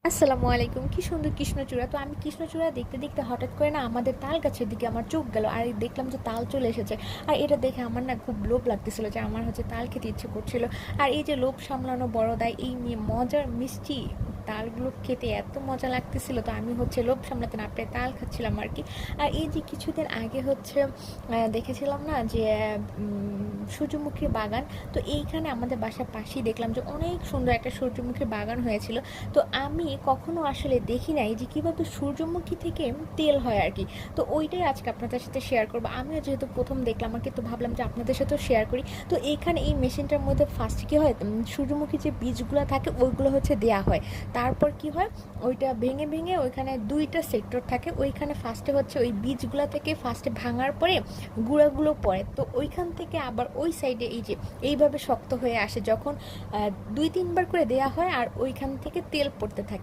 আসসালামু আলাইকুম। কি সুন্দর কৃষ্ণচূড়া। তো আমি কৃষ্ণচূড়া দেখতে দেখতে হঠাৎ করে না আমাদের তাল গাছের দিকে আমার চোখ গেল, আর দেখলাম যে তাল চলে এসেছে। আর এটা দেখে আমার না খুব লোভ লাগতেছিল, যে আমার তাল খেতে ইচ্ছে করছিল। আর এই যে লোভ সামলানো বড় দায়, এই নিয়ে মজার মিষ্টি তালগুলো খেতে এত মজা লাগতেছিল, তো আমি লোভ সামলাতে না পেরে তাল খাচ্ছিলাম আর কি। আর এই যে কিছুদিন আগে দেখেছিলাম না যে সূর্যমুখীর বাগান। তো এইখানে আমাদের বাসার পাশেই দেখলাম যে অনেক সুন্দর একটা সূর্যমুখীর বাগান হয়েছিল। তো আমি কখনো আসলে দেখি নাই যে কীভাবে সূর্যমুখী থেকে তেল হয় আর কি। তো ওইটাই আজকে আপনাদের সাথে শেয়ার করবো। আমিও যেহেতু প্রথম দেখলাম আর কি, তো ভাবলাম যে আপনাদের সাথেও শেয়ার করি। তো এইখানে এই মেশিনটার মধ্যে ফার্স্ট কী হয়, সূর্যমুখী যে বীজগুলো থাকে ওইগুলো দেয়া হয়। তারপর কি হয়, ওইটা ভেঙে ভেঙে ওইখানে দুইটা সেক্টর থাকে, ওইখানে ফার্স্টে ওই বীজগুলো থেকে ফার্স্টে ভাঙার পরে গুঁড়াগুলো পড়ে, তো ওইখান থেকে আবার ওই সাইডে এই যে এইভাবে শক্ত হয়ে আসে, যখন দুই তিনবার করে দেয়া হয় আর ওইখান থেকে তেল পড়তে থাকে।